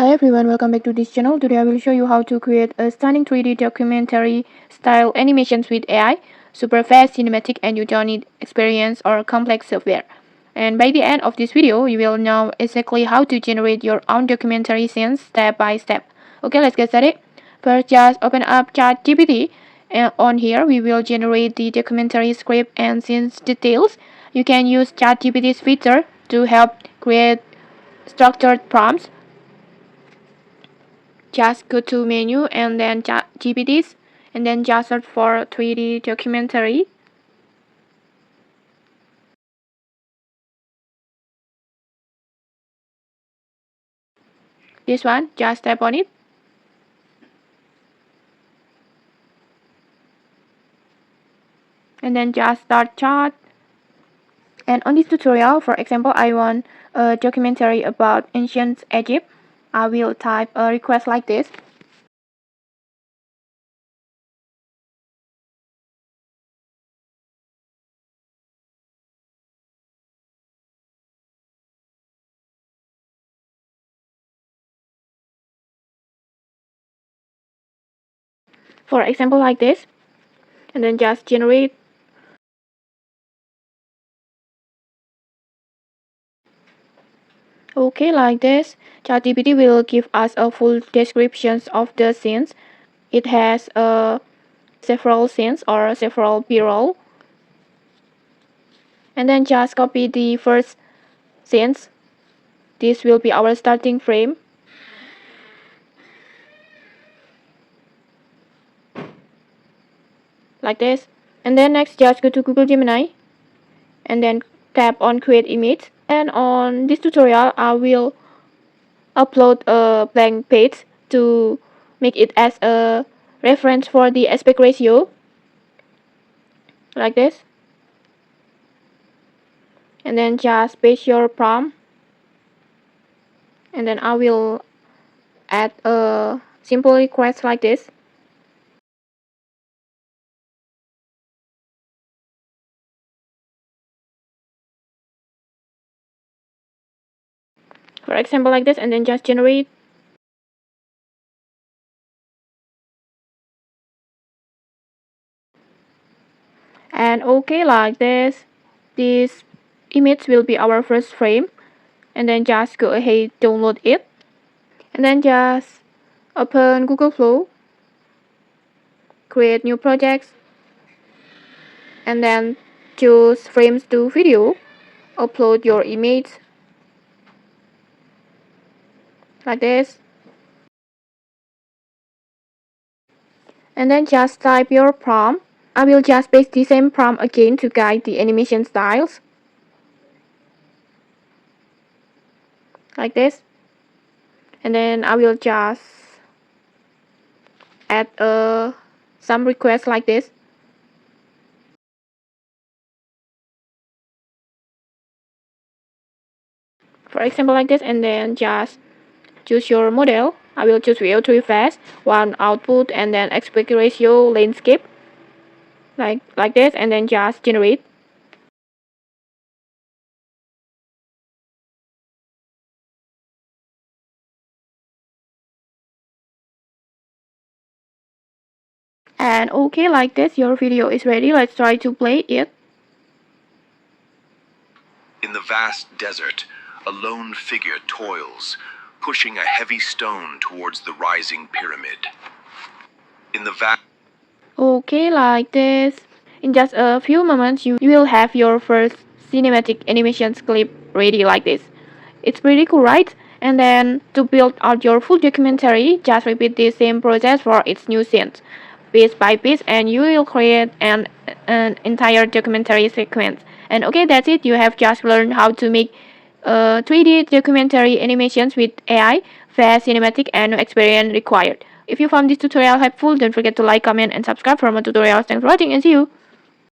Hi everyone, welcome back to this channel. Today I will show you how to create a stunning 3D documentary style animations with AI. Super fast, cinematic, and you don't need experience or complex software. And by the end of this video, you will know exactly how to generate your own documentary scenes step by step. Okay, let's get started. First, just open up ChatGPT, and on here we will generate the documentary script and scenes details. You can use ChatGPT's feature to help create structured prompts. Just go to menu and then GPTs and then just search for 3D documentary. This one, just tap on it. And then just start chat. And on this tutorial, for example, I want a documentary about ancient Egypt. I will type a request like this. For example, like this. And then just generate. Okay, like this. ChatGPT will give us a full description of the scenes. It has several scenes or several b-roll. And then just copy the first scenes. This will be our starting frame. Like this. And then next just go to Google Gemini and then tap on create image. And on this tutorial I will upload a blank page to make it as a reference for the aspect ratio. Like this. And then just paste your prompt. And then I will add a simple request like this. For example like this, and then just generate. And okay, like this image will be our first frame. And then just go ahead download it. And then just open Google Flow, create new projects, and then choose frames to video, upload your image like this. And then just type your prompt. I will just paste the same prompt again to guide the animation styles. Like this. And then I will just add some requests like this. For example like this, and then just choose your model. I will choose VO3 fast, one output, and then aspect ratio landscape. Like this, and then just generate. And okay, like this, your video is ready. Let's try to play it. In the vast desert, a lone figure toils, pushing a heavy stone towards the rising pyramid. In the vast... Okay, like this. In just a few moments, you will have your first cinematic animations clip ready like this. It's pretty cool, right? And then to build out your full documentary, just repeat the same process for its new scenes, piece by piece, and you will create an entire documentary sequence. And okay, that's it. You have just learned how to make 3D documentary animations with AI, fast, cinematic, and no experience required. If you found this tutorial helpful, don't forget to like, comment, and subscribe for more tutorials. Thanks for watching and see you!